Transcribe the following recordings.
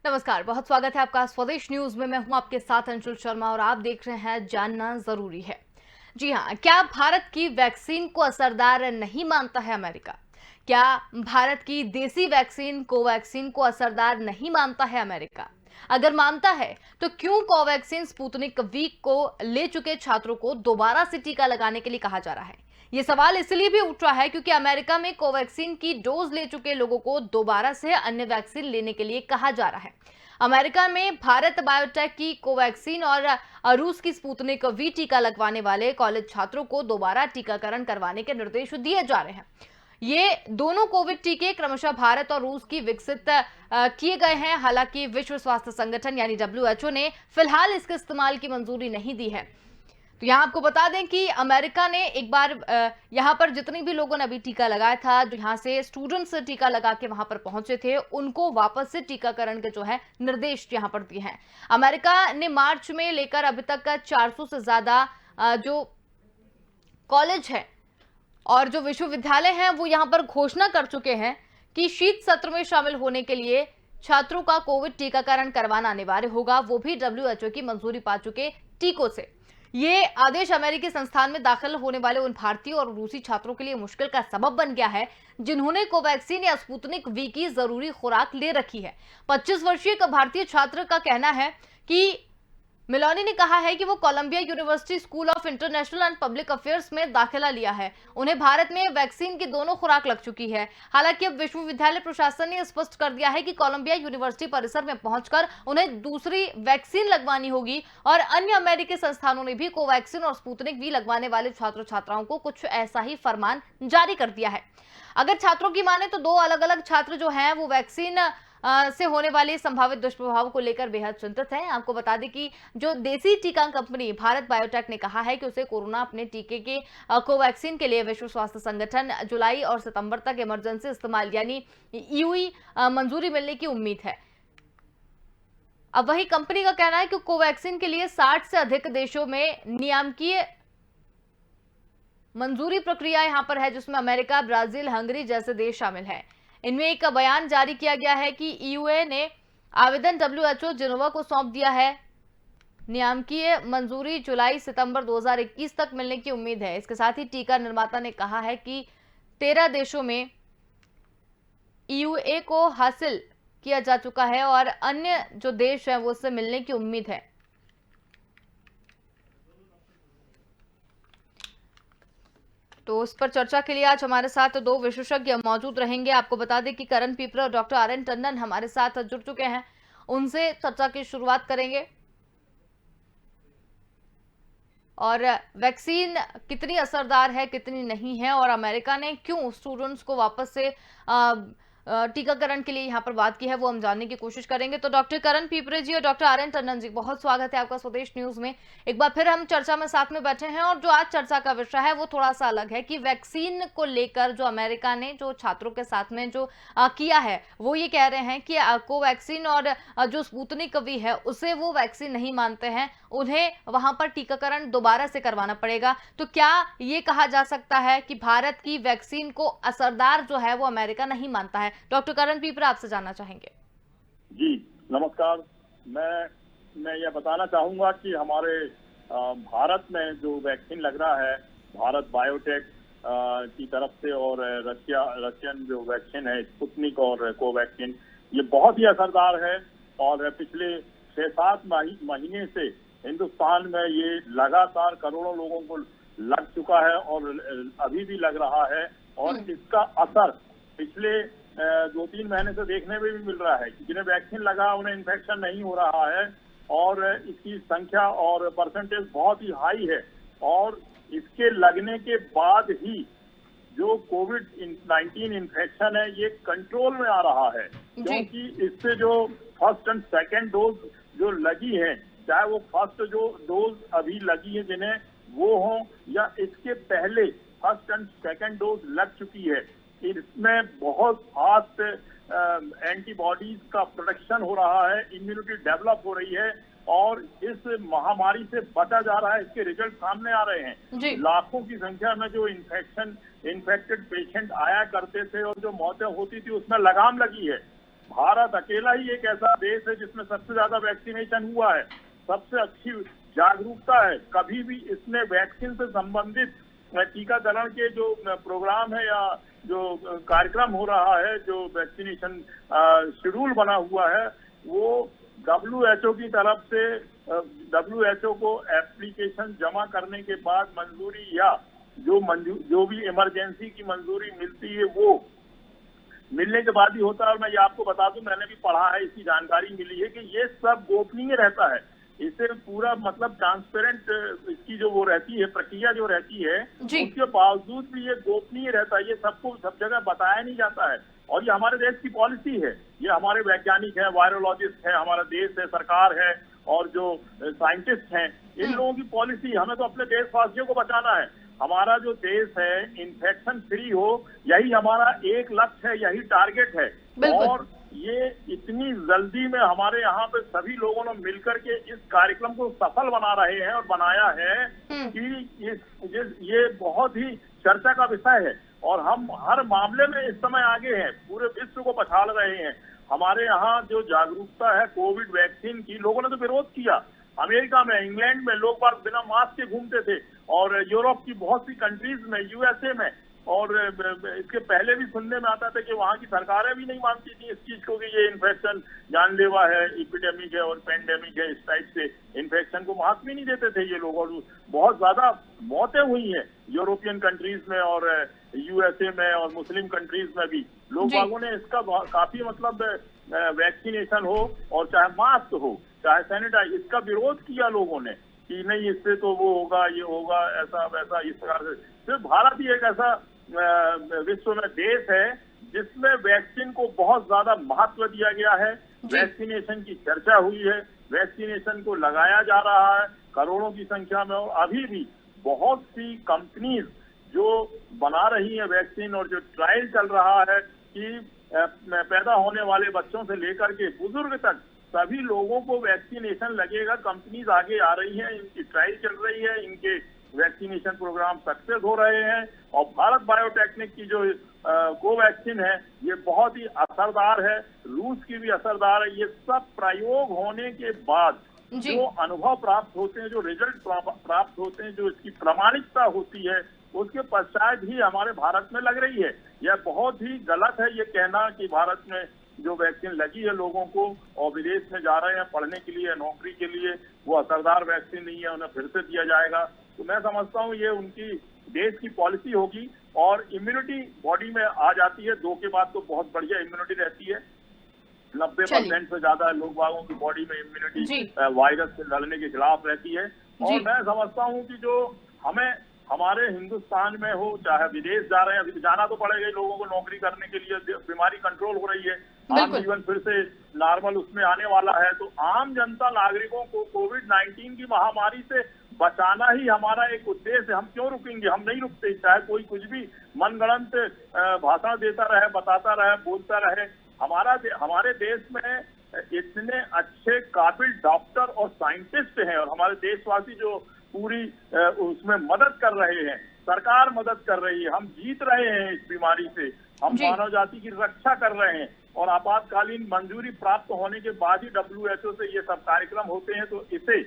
नमस्कार, बहुत स्वागत है आपका स्वदेश न्यूज में। मैं हूं आपके साथ अंशुल शर्मा और आप देख रहे हैं जानना जरूरी है। जी हां, क्या भारत की वैक्सीन को असरदार नहीं मानता है अमेरिका? क्या भारत की देसी वैक्सीन कोवैक्सीन को असरदार नहीं मानता है अमेरिका? अगर मानता है तो क्यों कोवैक्सीन स्पुतनिक वी को ले चुके छात्रों को दोबारा से टीका लगाने के लिए कहा जा रहा है? ये सवाल इसलिए भी उठ रहा है क्योंकि अमेरिका में कोवैक्सीन की डोज ले चुके लोगों को दोबारा से अन्य वैक्सीन लेने के लिए कहा जा रहा है। अमेरिका में भारत बायोटेक की कोवैक्सीन और रूस की स्पुतनिक वी टीका लगवाने वाले कॉलेज छात्रों को दोबारा टीकाकरण करवाने के निर्देश दिए जा रहे हैं। ये दोनों कोविड टीके क्रमशः भारत और रूस की विकसित किए गए हैं। हालांकि विश्व स्वास्थ्य संगठन यानी WHO ने फिलहाल इसके इस्तेमाल की मंजूरी नहीं दी है। तो यहाँ आपको बता दें कि अमेरिका ने एक बार यहाँ पर जितने भी लोगों ने अभी टीका लगाया था, जो यहाँ से स्टूडेंट्स टीका लगा के वहां पर पहुंचे थे, उनको वापस से टीकाकरण के जो है निर्देश यहाँ पर दिए हैं। अमेरिका ने मार्च में लेकर अभी तक 400 से ज्यादा जो कॉलेज है और जो विश्वविद्यालय हैं वो यहाँ पर घोषणा कर चुके हैं कि शीत सत्र में शामिल होने के लिए छात्रों का कोविड टीकाकरण करवाना अनिवार्य होगा, वो भी WHO की मंजूरी पा चुके टीकों से। ये आदेश अमेरिकी संस्थान में दाखिल होने वाले उन भारतीय और रूसी छात्रों के लिए मुश्किल का सबब बन गया है जिन्होंने कोवैक्सीन या स्पुतनिक वी की जरूरी खुराक ले रखी है। 25 वर्षीय एक भारतीय छात्र का कहना है कि मिलोनी ने कहा है कि वो Columbia University School of International and Public Affairs में दाखिला लिया है। उन्हें भारत में वैक्सीन की दोनों खुराक लग चुकी है। हालांकि अब विश्वविद्यालय प्रशासन ने स्पष्ट कर दिया है कि कोलंबिया यूनिवर्सिटी परिसर में पहुंचकर उन्हें दूसरी वैक्सीन लगवानी होगी और अन्य अमेरिकी संस्थानों ने भी कोवैक्सीन और स्पुतनिक वी लगवाने वाले छात्र छात्राओं को कुछ ऐसा ही फरमान जारी कर दिया है। अगर छात्रों की माने तो दो अलग अलग छात्र जो हैं वो वैक्सीन से होने वाले संभावित दुष्प्रभाव को लेकर बेहद चिंतित हैं। आपको बता दें कि जो देसी टीका कंपनी भारत बायोटेक ने कहा है कि उसे कोरोना अपने टीके के कोवैक्सीन के लिए विश्व स्वास्थ्य संगठन जुलाई और सितंबर तक इमरजेंसी इस्तेमाल यानी EUE मंजूरी मिलने की उम्मीद है। अब वही कंपनी का कहना है कि कोवैक्सीन के लिए 60 से अधिक देशों में नियामकीय मंजूरी प्रक्रिया यहां पर है, जिसमें अमेरिका, ब्राजील, हंगरी जैसे देश शामिल हैं। इनमें एक बयान जारी किया गया है कि EUA ने आवेदन WHO जिनेवा को सौंप दिया है। नियामकीय मंजूरी जुलाई सितंबर 2021 तक मिलने की उम्मीद है। इसके साथ ही टीका निर्माता ने कहा है कि 13 देशों में EUA को हासिल किया जा चुका है और अन्य जो देश हैं वो उससे मिलने की उम्मीद है। तो उस पर चर्चा के लिए आज हमारे साथ दो विशेषज्ञ मौजूद रहेंगे। आपको बता दें कि करण पीपरा और डॉक्टर RN टंडन हमारे साथ जुड़ चुके हैं। उनसे चर्चा की शुरुआत करेंगे और वैक्सीन कितनी असरदार है, कितनी नहीं है, और अमेरिका ने क्यों स्टूडेंट्स को वापस से टीकाकरण के लिए यहाँ पर बात की है, वो हम जानने की कोशिश करेंगे। तो डॉक्टर करण पीपरे जी और डॉक्टर RN टंडन जी, बहुत स्वागत है आपका स्वदेश न्यूज में। एक बार फिर हम चर्चा में साथ में बैठे हैं और जो आज चर्चा का विषय है वो थोड़ा सा अलग है कि वैक्सीन को लेकर जो अमेरिका ने जो छात्रों के साथ में जो किया है, वो ये कह रहे हैं कि कोवैक्सीन और जो स्पुतनिक वी है उसे वो वैक्सीन नहीं मानते हैं, उन्हें वहां पर टीकाकरण दोबारा से करवाना पड़ेगा। तो क्या ये कहा जा सकता है कि भारत की वैक्सीन को असरदार जो है वो अमेरिका नहीं मानता है? डॉक्टर करण पीपरा, आपसे जानना चाहेंगे। जी नमस्कार। मैं यह बताना चाहूंगा कि हमारे भारत में जो वैक्सीन लग रहा है भारत बायोटेक की तरफ से और रशियन जो वैक्सीन है स्पुतनिक और कोवैक्सीन, ये बहुत ही असरदार है और पिछले 6-7 महीने से हिंदुस्तान में ये लगातार करोड़ों लोगों को लग चुका है और अभी भी लग रहा है और इसका असर पिछले 2-3 महीने से देखने में भी मिल रहा है। जिन्हें वैक्सीन लगा उन्हें इन्फेक्शन नहीं हो रहा है और इसकी संख्या और परसेंटेज बहुत ही हाई है और इसके लगने के बाद ही जो कोविड-19 इन्फेक्शन है ये कंट्रोल में आ रहा है, क्योंकि इससे जो फर्स्ट एंड सेकेंड डोज जो लगी है, चाहे वो फर्स्ट जो डोज अभी लगी है जिन्हें वो हो या इसके पहले फर्स्ट एंड सेकेंड डोज लग चुकी है, इसमें बहुत फास्ट एंटीबॉडीज का प्रोडक्शन हो रहा है, इम्यूनिटी डेवलप हो रही है और इस महामारी से बचा जा रहा है। इसके रिजल्ट सामने आ रहे हैं। लाखों की संख्या में जो इन्फेक्टेड पेशेंट आया करते थे और जो मौतें होती थी उसमें लगाम लगी है। भारत अकेला ही एक ऐसा देश है जिसमें सबसे ज्यादा वैक्सीनेशन हुआ है, सबसे अच्छी जागरूकता है। कभी भी इसने वैक्सीन से संबंधित टीकाकरण के जो प्रोग्राम है या जो कार्यक्रम हो रहा है, जो वैक्सीनेशन शेड्यूल बना हुआ है, वो WHO की तरफ से WHO को एप्लीकेशन जमा करने के बाद मंजूरी या जो भी इमरजेंसी की मंजूरी मिलती है वो मिलने के बाद ही होता है। और मैं ये आपको बता दूं, मैंने भी पढ़ा है, इसकी जानकारी मिली है कि ये सब गोपनीय रहता है। इससे पूरा मतलब ट्रांसपेरेंट इसकी जो वो रहती है, प्रक्रिया जो रहती है, उसके बावजूद भी ये गोपनीय रहता है। ये सबको सब जगह बताया नहीं जाता है और ये हमारे देश की पॉलिसी है। ये हमारे वैज्ञानिक है, वायरोलॉजिस्ट है, हमारा देश है, सरकार है और जो साइंटिस्ट हैं, इन लोगों की पॉलिसी। हमें तो अपने देशवासियों को बचाना है। हमारा जो देश है इन्फेक्शन फ्री हो, यही हमारा एक लक्ष्य है, यही टारगेट है। और ये इतनी जल्दी में हमारे यहाँ पे सभी लोगों ने मिलकर के इस कार्यक्रम को सफल बना रहे हैं और बनाया है कि ये बहुत ही चर्चा का विषय है और हम हर मामले में इस समय आगे हैं, पूरे विश्व को पछाड़ रहे हैं। हमारे यहाँ जो जागरूकता है कोविड वैक्सीन की, लोगों ने तो विरोध किया। अमेरिका में, इंग्लैंड में लोग बाग बिना मास्क के घूमते थे और यूरोप की बहुत सी कंट्रीज में, USA में, और इसके पहले भी सुनने में आता था कि वहाँ की सरकारें भी नहीं मानती थी इस चीज को कि ये इन्फेक्शन जानलेवा है, एपिडेमिक है और पेंडेमिक है। इस टाइप से इन्फेक्शन को महत्व ही नहीं देते थे ये लोग और बहुत ज्यादा मौतें हुई हैं यूरोपियन कंट्रीज में और USA में और मुस्लिम कंट्रीज में भी। लोग बागों ने इसका काफी मतलब वैक्सीनेशन हो और चाहे मास्क हो चाहे सैनिटाइज, इसका विरोध किया लोगों ने कि नहीं इससे तो वो होगा, ये होगा, ऐसा वैसा। इस प्रकार से सिर्फ भारत ही एक ऐसा विश्व में देश है जिसमें वैक्सीन को बहुत ज्यादा महत्व दिया गया है। वैक्सीनेशन की चर्चा हुई है, वैक्सीनेशन को लगाया जा रहा है करोड़ों की संख्या में और अभी भी बहुत सी कंपनीज जो बना रही है वैक्सीन और जो ट्रायल चल रहा है कि पैदा होने वाले बच्चों से लेकर के बुजुर्ग तक सभी लोगों को वैक्सीनेशन लगेगा। कंपनीज आगे आ रही हैं, इनकी ट्रायल चल रही है, इनके वैक्सीनेशन प्रोग्राम सक्सेस हो रहे हैं और भारत बायोटेक्निक की जो कोवैक्सीन है ये बहुत ही असरदार है, रूस की भी असरदार है। ये सब प्रयोग होने के बाद जो अनुभव प्राप्त होते हैं, जो रिजल्ट प्राप्त होते हैं, जो इसकी प्रामाणिकता होती है, उसके पश्चात ही हमारे भारत में लग रही है। यह बहुत ही गलत है ये कहना कि भारत में जो वैक्सीन लगी है लोगों को और विदेश में जा रहे हैं पढ़ने के लिए, नौकरी के लिए, वो असरदार वैक्सीन नहीं है, उन्हें फिर से दिया जाएगा। तो मैं समझता हूँ ये उनकी देश की पॉलिसी होगी और इम्यूनिटी बॉडी में आ जाती है। 2 के बाद तो बहुत बढ़िया इम्यूनिटी रहती है, 90% से ज्यादा लोग बागों की बॉडी में इम्यूनिटी वायरस से लड़ने के खिलाफ रहती है। और मैं समझता हूँ कि जो हमें हमारे हिंदुस्तान में हो चाहे विदेश जा रहे हैं, अभी जाना तो पड़ेगा लोगों को नौकरी करने के लिए, बीमारी कंट्रोल हो रही है, आम जीवन फिर से नॉर्मल उसमें आने वाला है। तो आम जनता नागरिकों को कोविड-19 की महामारी से बचाना ही हमारा एक उद्देश्य है। हम क्यों रुकेंगे? हम नहीं रुकते, चाहे कोई कुछ भी मनगढ़ंत भाषण देता रहे, बताता रहे, बोलता रहे। हमारे देश में इतने अच्छे काबिल डॉक्टर और साइंटिस्ट हैं और हमारे देशवासी जो पूरी उसमें मदद कर रहे हैं, सरकार मदद कर रही है, हम जीत रहे हैं इस बीमारी से, हम मानव जाति की रक्षा कर रहे हैं और आपातकालीन मंजूरी प्राप्त होने के बाद ही WHO से ये सब कार्यक्रम होते हैं। तो इसे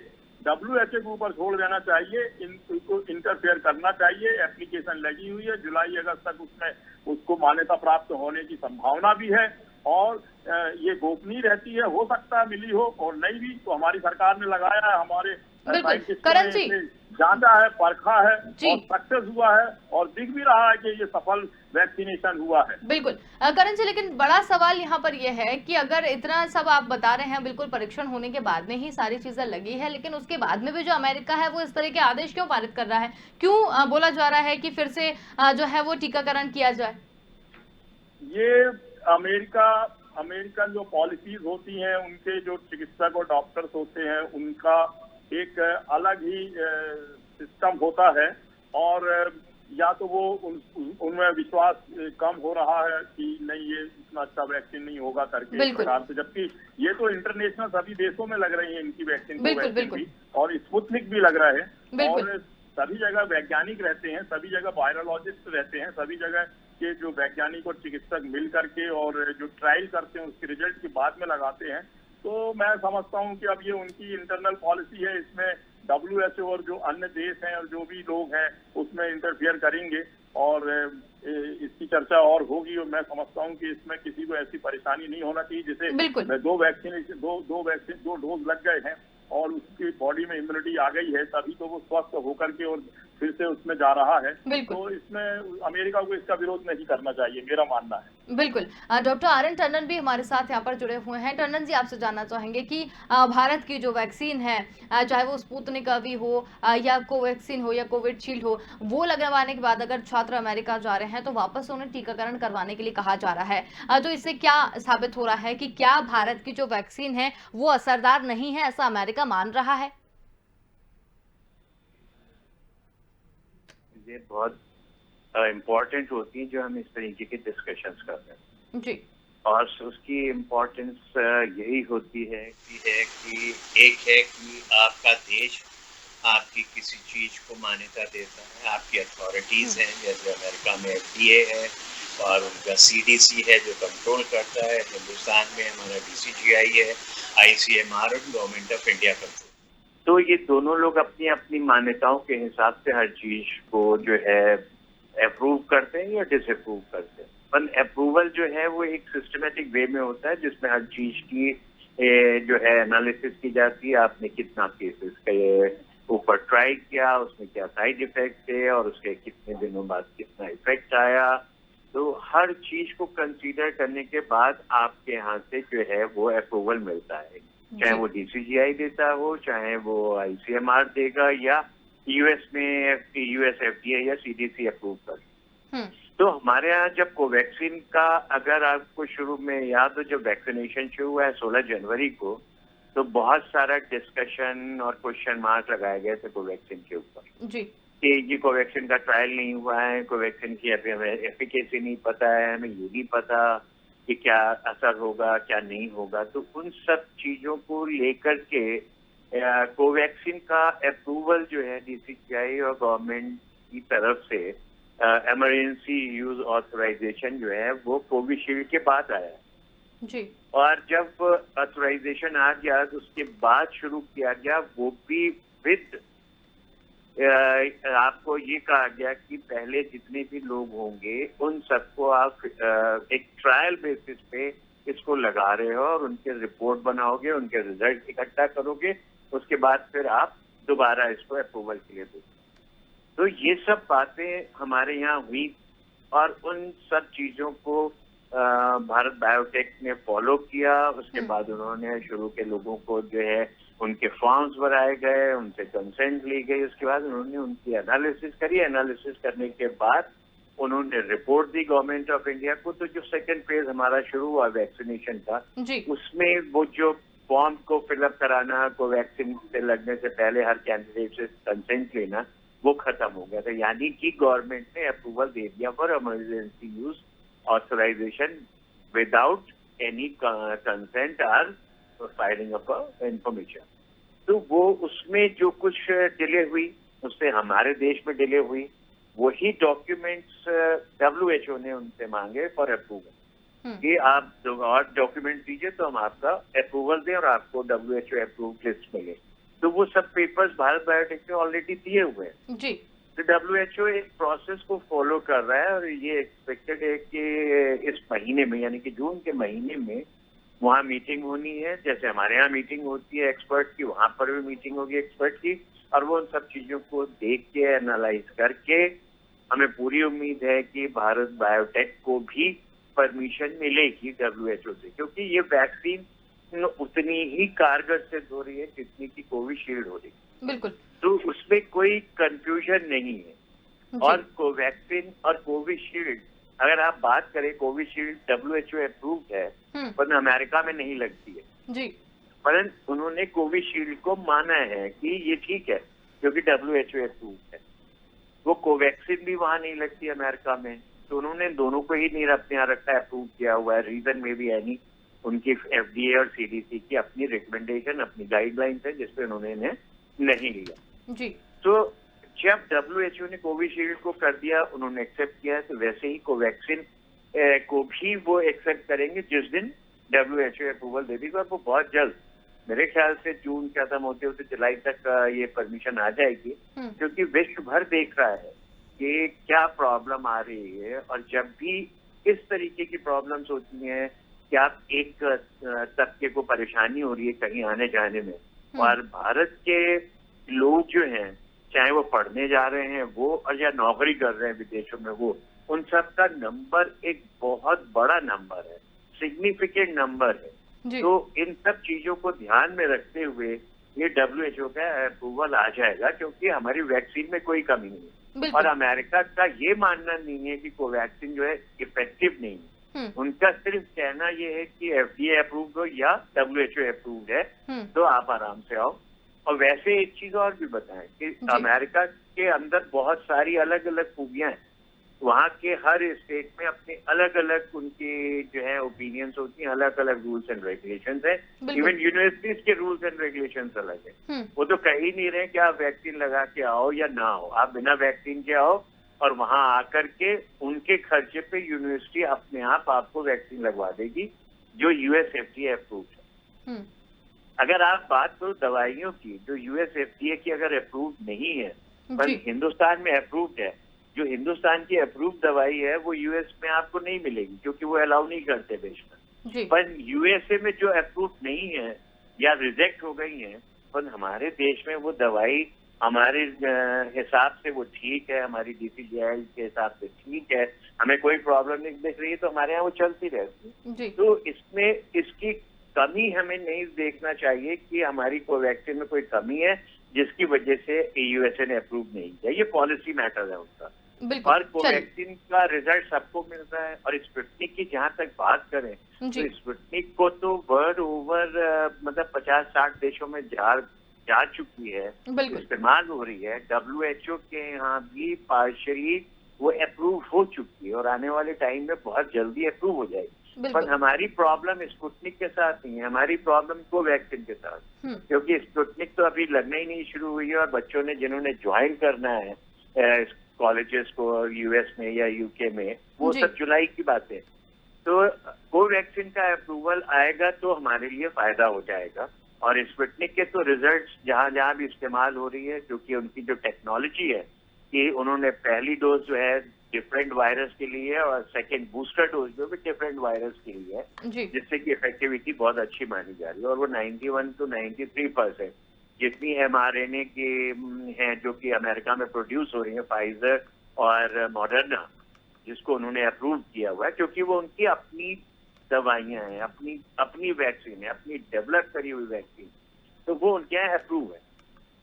WHO के ऊपर छोड़ देना चाहिए, इनको इंटरफेयर करना चाहिए। एप्लीकेशन लगी हुई है, जुलाई अगस्त तक उसमें उसको मान्यता प्राप्त होने की संभावना भी है और ये गोपनीय रहती है। हो सकता है मिली हो और नहीं भी, तो हमारी सरकार ने लगाया है, हमारे करण जी जांचा है, परखा है और सक्सेस हुआ है और दिख भी रहा है कि ये सफल वैक्सीनेशन हुआ है। बिल्कुल करण जी, लेकिन बड़ा सवाल यहाँ पर यह है कि अगर इतना सब आप बता रहे हैं, बिल्कुल परीक्षण होने के बाद में ही सारी चीजें लगी है, लेकिन उसके बाद में भी जो अमेरिका है वो इस तरह के आदेश क्यों पारित कर रहा है? क्यों बोला जा रहा है कि फिर से जो है वो टीकाकरण किया जाए? ये अमेरिकन जो पॉलिसीज होती हैं, उनके जो चिकित्सक और डॉक्टर्स होते हैं, उनका एक अलग ही सिस्टम होता है और या तो वो उनमें विश्वास कम हो रहा है कि नहीं ये इतना अच्छा वैक्सीन नहीं होगा करके इस प्रकार से, जबकि ये तो इंटरनेशनल सभी देशों में लग रही है इनकी वैक्सीन भी और स्पुतनिक भी लग रहा है और सभी जगह वैज्ञानिक रहते हैं, सभी जगह वायरोलॉजिस्ट रहते हैं, सभी जगह के जो वैज्ञानिक और चिकित्सक मिल करके और जो ट्रायल करते हैं उसके रिजल्ट की बाद में लगाते हैं। तो मैं समझता हूं कि अब ये उनकी इंटरनल पॉलिसी है, इसमें WHO और जो अन्य देश हैं और जो भी लोग हैं उसमें इंटरफियर करेंगे और इसकी चर्चा और होगी। और मैं समझता हूं कि इसमें किसी को ऐसी परेशानी नहीं होना चाहिए जिसे बिल्कुल। दो डोज लग गए हैं और उसकी बॉडी में इम्यूनिटी आ गई है, तभी तो वो स्वस्थ होकर के और फिर से उसमें जा रहा है। तो इसमें अमेरिका को इसका विरोध नहीं करना चाहिए, मेरा मानना है। बिल्कुल। Doctor RN. टंडन भी हमारे साथ यहाँ पर जुड़े हुए हैं। टंडन जी, आपसे जानना चाहेंगे कि भारत की जो वैक्सीन है, चाहे वो स्पुतनिक वी हो या कोवैक्सीन हो या कोविशील्ड हो, वो लगवाने के बाद अगर छात्र अमेरिका जा रहे हैं तो वापस उन्हें टीकाकरण करवाने के लिए कहा जा रहा है। तो इससे क्या साबित हो रहा है कि क्या भारत की जो वैक्सीन है वो असरदार नहीं है, ऐसा अमेरिका मान रहा है? ये बहुत इम्पोर्टेंट होती है जो हम इस तरीके के डिस्कशंस कर रहे हैं जी। और उसकी इम्पोर्टेंस यही होती है कि एक है कि आपका देश आपकी किसी चीज को मान्यता देता है, आपकी अथॉरिटीज हैं, जैसे अमेरिका में FDA है और उनका CDC है जो कंट्रोल करता है। हिंदुस्तान में हमारा DCGI है, ICMR और गवर्नमेंट ऑफ इंडिया कंट्रोल। तो ये दोनों लोग अपनी अपनी मान्यताओं के हिसाब से हर चीज को जो है अप्रूव करते हैं या डिसअप्रूव करते हैं। पर अप्रूवल जो है वो एक सिस्टमेटिक वे में होता है जिसमें हर चीज की जो है एनालिसिस की जाती है। आपने कितना केसेस के ऊपर ट्राई किया, उसमें क्या साइड इफेक्ट थे और उसके कितने दिनों बाद कितना इफेक्ट आया। तो हर चीज को कंसीडर करने के बाद आपके यहाँ से जो है वो अप्रूवल मिलता है, चाहे वो DCGI देता हो, चाहे वो ICMR देगा या US FDA या CDC अप्रूव कर। तो हमारे यहाँ जब कोवैक्सीन का, अगर आपको शुरू में याद हो, जब वैक्सीनेशन शुरू हुआ है 16 जनवरी को, तो बहुत सारा डिस्कशन और क्वेश्चन मार्क लगाए गए थे कोवैक्सीन के ऊपर जी कि ये कोवैक्सीन का ट्रायल नहीं हुआ है, कोवैक्सीन की अभी हमें एफिकेसी नहीं पता है, हमें ये नहीं पता कि क्या असर होगा क्या नहीं होगा। तो उन सब चीजों को लेकर के कोवैक्सीन का अप्रूवल जो है DCGI और गवर्नमेंट की तरफ से इमरजेंसी यूज ऑथराइजेशन जो है वो कोविशील्ड के बाद आया जी। और जब ऑथराइजेशन आ गया तो उसके बाद शुरू किया गया वो भी विद आपको ये कहा गया कि पहले जितने भी लोग होंगे उन सबको आप एक ट्रायल बेसिस पे इसको लगा रहे हो और उनके रिपोर्ट बनाओगे, उनके रिजल्ट इकट्ठा करोगे, उसके बाद फिर आप दोबारा इसको अप्रूवल के लिए दोगे। तो ये सब बातें हमारे यहाँ हुई और उन सब चीजों को भारत बायोटेक ने फॉलो किया। उसके बाद उन्होंने शुरू के लोगों को जो है उनके फॉर्म्स भराए गए, उनसे कंसेंट ली गई, उसके बाद उन्होंने उनकी एनालिसिस करी। एनालिसिस करने के बाद उन्होंने report the government of India को। तो जो सेकंड फेज हमारा शुरू हुआ वैक्सीनेशन का, उसमें वो जो फॉर्म को फिलअप कराना, कोवैक्सीन से लगने से पहले हर कैंडिडेट से कंसेंट लेना, वो खत्म हो गया था। यानी कि गवर्नमेंट ने अप्रूवल दे दिया for emergency use authorisation without any consent और फाइलिंग ऑफ इंफॉर्मेशन। तो वो उसमें जो कुछ डिले हुई उससे हमारे देश में डिले हुई, वही डॉक्यूमेंट्स WHO ने उनसे मांगे फॉर अप्रूवल कि आप और डॉक्यूमेंट दीजिए तो हम आपका अप्रूवल दें और आपको WHO अप्रूव लिस्ट मिले। तो वो सब पेपर्स भारत बायोटेक ने ऑलरेडी दिए हुए हैं जी। तो WHO एक प्रोसेस को फॉलो कर रहा है और ये एक्सपेक्टेड है कि इस महीने में यानी कि जून के महीने में वहाँ मीटिंग होनी है। जैसे हमारे यहाँ मीटिंग होती है एक्सपर्ट की, वहाँ पर भी मीटिंग होगी एक्सपर्ट की और वो उन सब चीजों को देख के एनालाइज करके हमें पूरी उम्मीद है कि भारत बायोटेक को भी परमिशन मिलेगी WHO से, क्योंकि ये वैक्सीन उतनी ही कारगर सिद्ध हो रही है जितनी की कोविशील्ड हो रही है। बिल्कुल। तो उसमें कोई कंफ्यूजन नहीं है। और कोवैक्सीन और कोविशील्ड, अगर आप बात करें, कोविशील्ड WHO अप्रूव्ड है पर अमेरिका में नहीं लगती है जी, परंतु उन्होंने कोविशील्ड को माना है कि ये ठीक है क्योंकि WHO अप्रूव्ड है। वो कोवैक्सीन भी वहां नहीं लगती अमेरिका में, तो उन्होंने दोनों को ही नहीं अपने यहाँ रखा, अप्रूव किया हुआ है। रीजन में भी एनी उनकी FDA और CDC की अपनी रिकमेंडेशन, अपनी गाइडलाइंस है जिसपे उन्होंने इन्हें नहीं लिया जी। तो जब WHO ने कोविशील्ड को कर दिया, उन्होंने एक्सेप्ट किया, तो वैसे ही कोवैक्सीन को भी वो एक्सेप्ट करेंगे जिस दिन WHO अप्रूवल दे देगी, और वो बहुत जल्द, मेरे ख्याल से जून खत्म होते होते जुलाई तक ये परमिशन आ जाएगी, क्योंकि विश्व भर देख रहा है कि क्या प्रॉब्लम आ रही है। और जब भी इस तरीके की प्रॉब्लम्स होती हैं कि आप एक तबके को परेशानी हो रही है कहीं आने जाने में, और भारत के लोग जो हैं, चाहे वो पढ़ने जा रहे हैं वो, और या नौकरी कर रहे हैं विदेशों में वो, उन सब का नंबर एक बहुत बड़ा नंबर है, सिग्निफिकेंट नंबर है। तो इन सब चीजों को ध्यान में रखते हुए ये WHO का अप्रूवल आ जाएगा, क्योंकि हमारी वैक्सीन में कोई कमी नहीं है। और अमेरिका का ये मानना नहीं है कि कोवैक्सीन जो है इफेक्टिव नहीं है। उनका सिर्फ कहना ये है कि FDA अप्रूव्ड हो या WHO अप्रूव्ड है, तो आप आराम से आओ। और वैसे एक चीज और भी बताएं कि अमेरिका के अंदर बहुत सारी अलग अलग खूबियां हैं। वहाँ के हर स्टेट में अपने अलग अलग उनके जो है ओपिनियंस होती हैं, अलग अलग रूल्स एंड रेगुलेशंस हैं। इवन यूनिवर्सिटीज के रूल्स एंड रेगुलेशंस अलग है। वो तो कह ही नहीं रहे कि आप वैक्सीन लगा के आओ या ना आओ, आप बिना वैक्सीन के आओ, और वहाँ आकर के उनके खर्चे पे यूनिवर्सिटी अपने आप आपको वैक्सीन लगवा देगी, जो US FDA अप्रूव्ड है। अगर आप बात करो दवाइयों की, जो US FDA की अगर अप्रूव्ड नहीं है पर हिंदुस्तान में अप्रूव्ड है, जो हिंदुस्तान की अप्रूव्ड दवाई है वो US में आपको नहीं मिलेगी, क्योंकि वो अलाउ नहीं करते बेचना। पर USA में जो अप्रूव्ड नहीं है या रिजेक्ट हो गई है, पर हमारे देश में वो दवाई हमारे हिसाब से वो ठीक है, हमारी DCGI के हिसाब से ठीक है, हमें कोई प्रॉब्लम नहीं दिख रही है, तो हमारे यहाँ वो चलती रहती है। तो इसमें इसकी कमी हमें नहीं देखना चाहिए कि हमारी कोवैक्सीन में कोई कमी है जिसकी वजह से USA ने अप्रूव नहीं किया। ये पॉलिसी मैटर है उनका। और कोवैक्सीन का रिजल्ट सबको मिल रहा है। और स्पुतनिक की जहाँ तक बात करें, तो स्पुतनिक को तो वर्ल्ड ओवर मतलब 50-60 देशों में जा चुकी है, इस्तेमाल हो रही है। WHO के यहाँ भी पार्शियली वो अप्रूव हो चुकी है, और आने वाले टाइम में बहुत जल्दी अप्रूव हो जाएगी। पर हमारी प्रॉब्लम स्पुतनिक के साथ नहीं है, हमारी प्रॉब्लम कोवैक्सीन के साथ, क्योंकि स्पुतनिक तो अभी लगना ही नहीं शुरू हुई है, और बच्चों ने जिन्होंने ज्वाइन करना है कॉलेजेस को US में या UK में, वो सब जुलाई की बात है। तो कोवैक्सीन का अप्रूवल आएगा तो हमारे लिए फायदा हो जाएगा। और स्पुतनिक के तो रिजल्ट्स जहाँ जहाँ भी इस्तेमाल हो रही है, क्योंकि उनकी जो टेक्नोलॉजी है कि उन्होंने पहली डोज जो है डिफरेंट वायरस के लिए और सेकेंड बूस्टर डोज जो भी डिफरेंट वायरस के लिए है, जिससे कि इफेक्टिविटी बहुत अच्छी मानी जा रही है। और वो 91 to 93% जितनी mRNA के हैं जो कि अमेरिका में प्रोड्यूस हो रही है, फाइजर और मॉडर्ना, जिसको उन्होंने अप्रूव किया हुआ है, क्योंकि वो उनकी अपनी दवाइयां हैं, अपनी वैक्सीन है, अपनी डेवलप करी हुई वैक्सीन, तो वो उनके यहाँ अप्रूव है।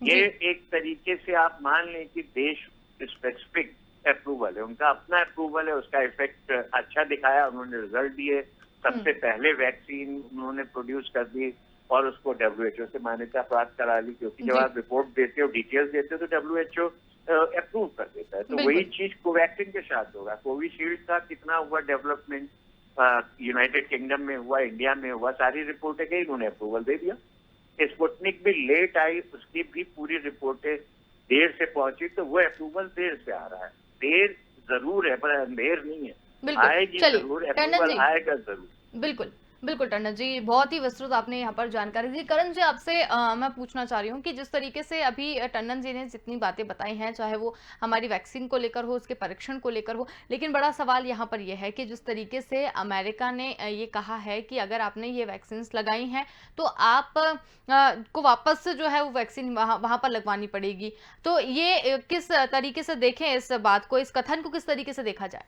ये एक तरीके से आप मान लें कि देश स्पेसिफिक अप्रूवल है, उनका अपना अप्रूवल है, उसका इफेक्ट अच्छा दिखाया, उन्होंने रिजल्ट दिए, सबसे पहले वैक्सीन उन्होंने प्रोड्यूस कर दी और उसको WHO से मान्यता प्राप्त करा ली, क्योंकि जब आप रिपोर्ट देते हो, डिटेल्स देते हो, तो WHO अप्रूव कर देता है। तो वही चीज कोवैक्सीन के साथ होगा। कोविशील्ड का कितना हुआ डेवलपमेंट, यूनाइटेड किंगडम में हुआ, इंडिया में हुआ, सारी रिपोर्टें गई, उन्होंने अप्रूवल दे दिया। स्पुतनिक भी लेट आई, उसकी भी पूरी रिपोर्टें देर से पहुंची, तो वो अप्रूवल देर से आ रहा है। देर जरूर है पर अंधेर नहीं है, आएगी जरूर, अप्रूवल आएगा जरूर। बिल्कुल बिल्कुल टंडन जी, बहुत ही विस्तृत आपने यहाँ पर जानकारी दी। करण जी, आपसे मैं पूछना चाह रही हूँ कि जिस तरीके से अभी टंडन जी ने जितनी बातें बताई हैं, चाहे वो हमारी वैक्सीन को लेकर हो, उसके परीक्षण को लेकर हो, लेकिन बड़ा सवाल यहाँ पर यह है कि जिस तरीके से अमेरिका ने ये कहा है कि अगर आपने ये वैक्सीन लगाई हैं तो आप को वापस से जो है वो वैक्सीन वहाँ पर लगवानी पड़ेगी, तो ये किस तरीके से देखें इस बात को, इस कथन को किस तरीके से देखा जाए?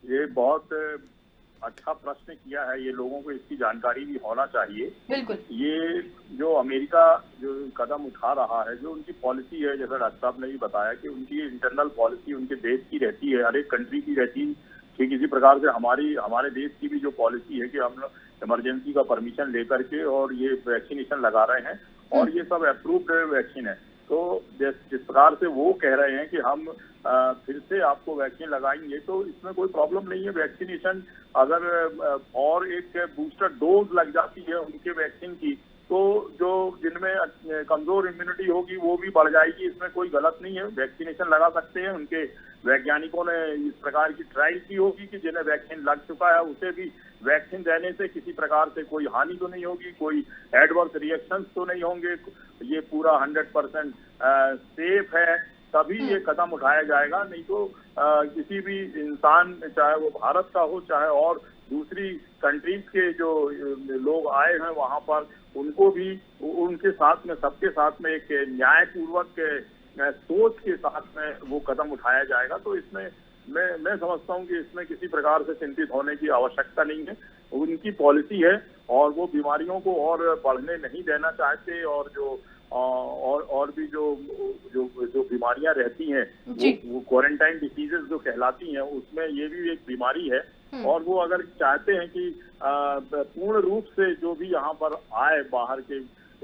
ये बहुत अच्छा प्रश्न किया है, ये लोगों को इसकी जानकारी भी होना चाहिए। बिल्कुल। ये जो अमेरिका जो कदम उठा रहा है, जो उनकी पॉलिसी है, जैसा डॉक्टर साहब ने भी बताया कि उनकी इंटरनल पॉलिसी उनके देश की रहती है, हर एक कंट्री की रहती है। ठीक इसी प्रकार से हमारे देश की भी जो पॉलिसी है कि हम लोग इमरजेंसी का परमिशन लेकर के और ये वैक्सीनेशन लगा रहे हैं, और ये सब अप्रूव्ड वैक्सीन है। तो जिस प्रकार से वो कह रहे हैं कि हम फिर से आपको वैक्सीन लगाएंगे, तो इसमें कोई प्रॉब्लम नहीं है। वैक्सीनेशन अगर और एक बूस्टर डोज लग जाती है उनके वैक्सीन की, तो जो जिनमें कमजोर इम्यूनिटी होगी वो भी बढ़ जाएगी। इसमें कोई गलत नहीं है, वैक्सीनेशन लगा सकते हैं। उनके वैज्ञानिकों ने इस प्रकार की ट्रायल की होगी कि जिन्हें वैक्सीन लग चुका है उसे भी वैक्सीन देने से किसी प्रकार से कोई हानि तो नहीं होगी, कोई एडवर्स रिएक्शंस तो नहीं होंगे, ये पूरा 100% सेफ है, तभी ये कदम उठाया जाएगा। नहीं तो किसी भी इंसान, चाहे वो भारत का हो चाहे और दूसरी कंट्रीज के जो लोग आए हैं वहां पर, उनको भी उनके साथ में, सबके साथ में एक न्यायपूर्वक सोच के साथ में वो कदम उठाया जाएगा। तो इसमें मैं समझता हूं कि इसमें किसी प्रकार से चिंतित होने की आवश्यकता नहीं है। उनकी पॉलिसी है और वो बीमारियों को और बढ़ने नहीं देना चाहते, और जो और भी जो बीमारियां रहती हैं वो क्वारंटाइन डिसीजेस जो कहलाती हैं, उसमें ये भी एक बीमारी है। और वो अगर चाहते हैं कि पूर्ण रूप से जो भी यहाँ पर आए, बाहर के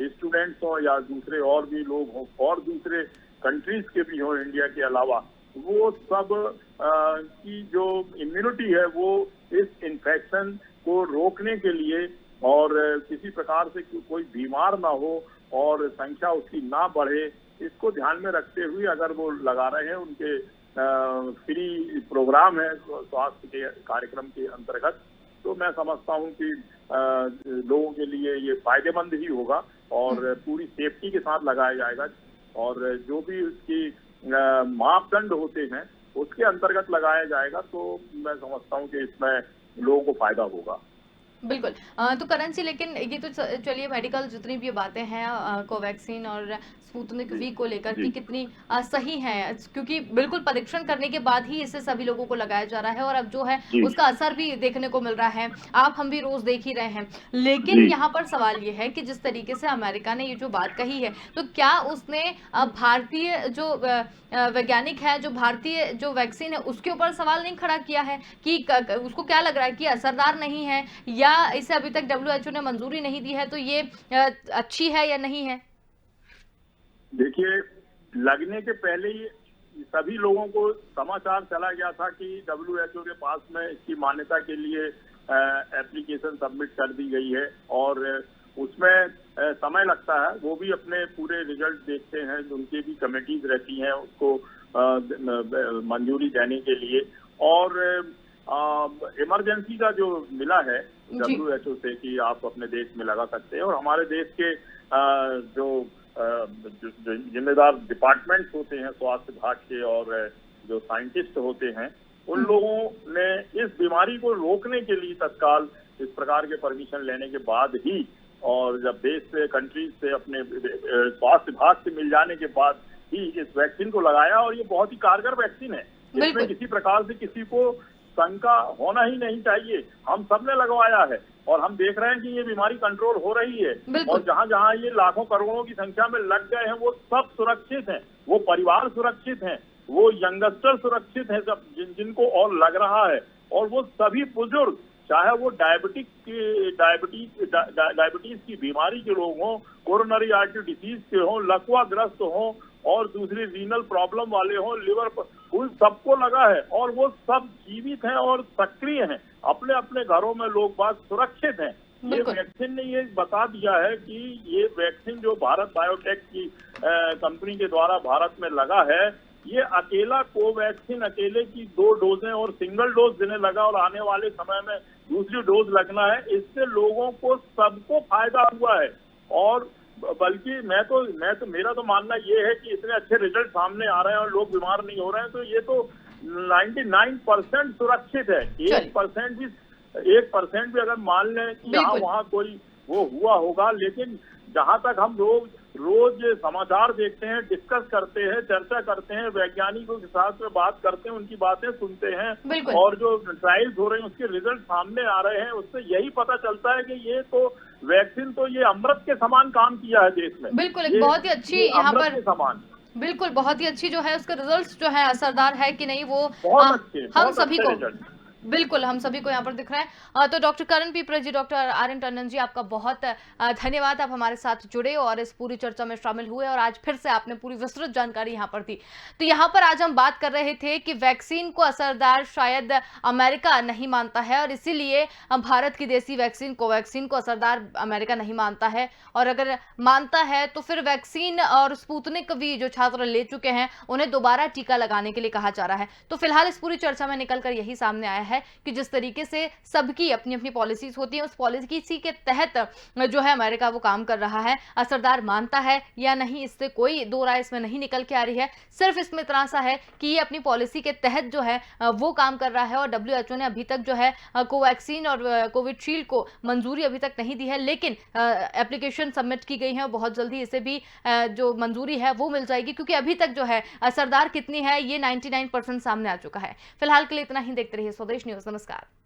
स्टूडेंट्स हों या दूसरे और भी लोग हों और दूसरे कंट्रीज के भी हों इंडिया के अलावा, वो सब की जो इम्यूनिटी है वो इस इन्फेक्शन को रोकने के लिए और किसी प्रकार से कोई बीमार ना हो और संख्या उसकी ना बढ़े, इसको ध्यान में रखते हुए अगर वो लगा रहे हैं, उनके फ्री प्रोग्राम है स्वास्थ्य के कार्यक्रम के अंतर्गत, तो मैं समझता हूं कि लोगों के लिए ये फायदेमंद ही होगा और पूरी सेफ्टी के साथ लगाया जाएगा। और जो भी उसकी मापदंड होते हैं उसके अंतर्गत लगाया जाएगा, तो मैं समझता हूं कि इसमें लोगों को फायदा होगा। बिल्कुल। तो करण जी, लेकिन ये तो चलिए मेडिकल जितनी भी बातें हैं कोवैक्सीन और स्पुतनिक वी को लेकर कि कितनी सही है, क्योंकि बिल्कुल परीक्षण करने के बाद ही इसे सभी लोगों को लगाया जा रहा है और अब जो है उसका असर भी देखने को मिल रहा है। आप हम भी रोज देख ही रहे हैं। लेकिन यहाँ पर सवाल ये है कि जिस तरीके से अमेरिका ने ये जो बात कही है, तो क्या उसने भारतीय जो वैज्ञानिक है, जो भारतीय जो वैक्सीन है, उसके ऊपर सवाल नहीं खड़ा किया है कि उसको क्या लग रहा है कि असरदार नहीं है, या इसे अभी तक WHO ने मंजूरी नहीं दी है, तो ये अच्छी है या नहीं है? देखिए, लगने के पहले ही सभी लोगों को समाचार चला गया था कि WHO के पास में इसकी मान्यता के लिए एप्लीकेशन सबमिट कर दी गई है और उसमें समय लगता है। वो भी अपने पूरे रिजल्ट देखते हैं, उनकी भी कमेटीज रहती हैं उसको मंजूरी देने के लिए। और इमरजेंसी का जो मिला है WHO से कि आप अपने देश में लगा सकते हैं, और हमारे देश के जो जिम्मेदार डिपार्टमेंट्स होते हैं स्वास्थ्य विभाग के और जो साइंटिस्ट होते हैं, उन लोगों ने इस बीमारी को रोकने के लिए तत्काल इस प्रकार के परमिशन लेने के बाद ही, और जब देश से, कंट्रीज से, अपने स्वास्थ्य विभाग से मिल जाने के बाद ही इस वैक्सीन को लगाया। और ये बहुत ही कारगर वैक्सीन है, इसमें किसी प्रकार से किसी को शंका होना ही नहीं चाहिए। हम सबने लगवाया है और हम देख रहे हैं कि ये बीमारी कंट्रोल हो रही है, और जहां जहां ये लाखों करोड़ों की संख्या में लग गए हैं वो सब सुरक्षित हैं, वो परिवार सुरक्षित हैं, वो यंगस्टर सुरक्षित हैं सब जिनको और लग रहा है, और वो सभी बुजुर्ग, चाहे वो डायबिटीज की बीमारी के लोग हों, कोरोनरी आर्टरी डिसीज के हों, लकवाग्रस्त हों और दूसरी रीनल प्रॉब्लम वाले हों, लिवर, उन सबको लगा है और वो सब जीवित हैं और सक्रिय हैं, अपने अपने घरों में लोग बात सुरक्षित हैं। ये वैक्सीन ने ये बता दिया है कि ये वैक्सीन जो भारत बायोटेक की कंपनी के द्वारा भारत में लगा है, ये अकेला कोवैक्सीन अकेले की 2 डोजें और सिंगल डोज जिन्हें लगा और आने वाले समय में दूसरी डोज लगना है, इससे लोगों को सबको फायदा हुआ है। और बल्कि मेरा तो मानना ये है कि इतने अच्छे रिजल्ट सामने आ रहे हैं और लोग बीमार नहीं हो रहे हैं, तो ये तो 99% सुरक्षित है। 1% भी अगर मान लें कि यहाँ वहाँ कोई वो हुआ होगा, लेकिन जहाँ तक हम लोग रोज समाचार देखते हैं, डिस्कस करते हैं, चर्चा करते हैं, वैज्ञानिकों के साथ में बात करते हैं, उनकी बातें सुनते हैं और जो ट्रायल्स हो रहे हैं उसके रिजल्ट सामने आ रहे हैं, उससे यही पता चलता है कि ये तो वैक्सीन तो ये अमृत के समान काम किया है देश में। बिल्कुल, एक बहुत ही अच्छी यहाँ पर समान, बिल्कुल बहुत ही अच्छी जो है उसके रिजल्ट्स जो है असरदार है कि नहीं, वो बहुत अच्छे, हम सभी को बिल्कुल, हम सभी को यहाँ पर दिख रहा है। तो डॉक्टर करण पीपरा जी, डॉक्टर आर.एन. टंडन जी, आपका बहुत धन्यवाद, आप हमारे साथ जुड़े और इस पूरी चर्चा में शामिल हुए और आज फिर से आपने पूरी विस्तृत जानकारी यहाँ पर दी। तो यहाँ पर आज हम बात कर रहे थे कि वैक्सीन को असरदार शायद अमेरिका नहीं मानता है और इसीलिए भारत की देसी वैक्सीन कोवैक्सीन को असरदार अमेरिका नहीं मानता है, और अगर मानता है तो फिर वैक्सीन और स्पुतनिक वी जो छात्र ले चुके हैं उन्हें दोबारा टीका लगाने के लिए कहा जा रहा है। तो फिलहाल इस पूरी चर्चा में निकलकर यही सामने आया है कि जिस तरीके से सबकी अपनी अपनी पॉलिसीज होती हैं, उस पॉलिसी के तहत जो है अमेरिका वो काम कर रहा है। असरदार मानता है या नहीं, इससे कोई दो राय इसमें नहीं निकल के आ रही है। सिर्फ इसमें इतना सा है कि ये अपनी पॉलिसी के तहत जो है वो काम कर रहा है और WHO ने अभी तक जो है कोवैक्सीन और कोविशील्ड को मंजूरी अभी तक नहीं दी है, लेकिन एप्लीकेशन सबमिट की गई है और बहुत जल्दी इसे भी जो मंजूरी है वो मिल जाएगी, क्योंकि अभी तक जो है असरदार कितनी है ये 99% सामने आ चुका है। फिलहाल के लिए इतना ही। देखते रहिए स्वदेश न्यूज। नमस्कार।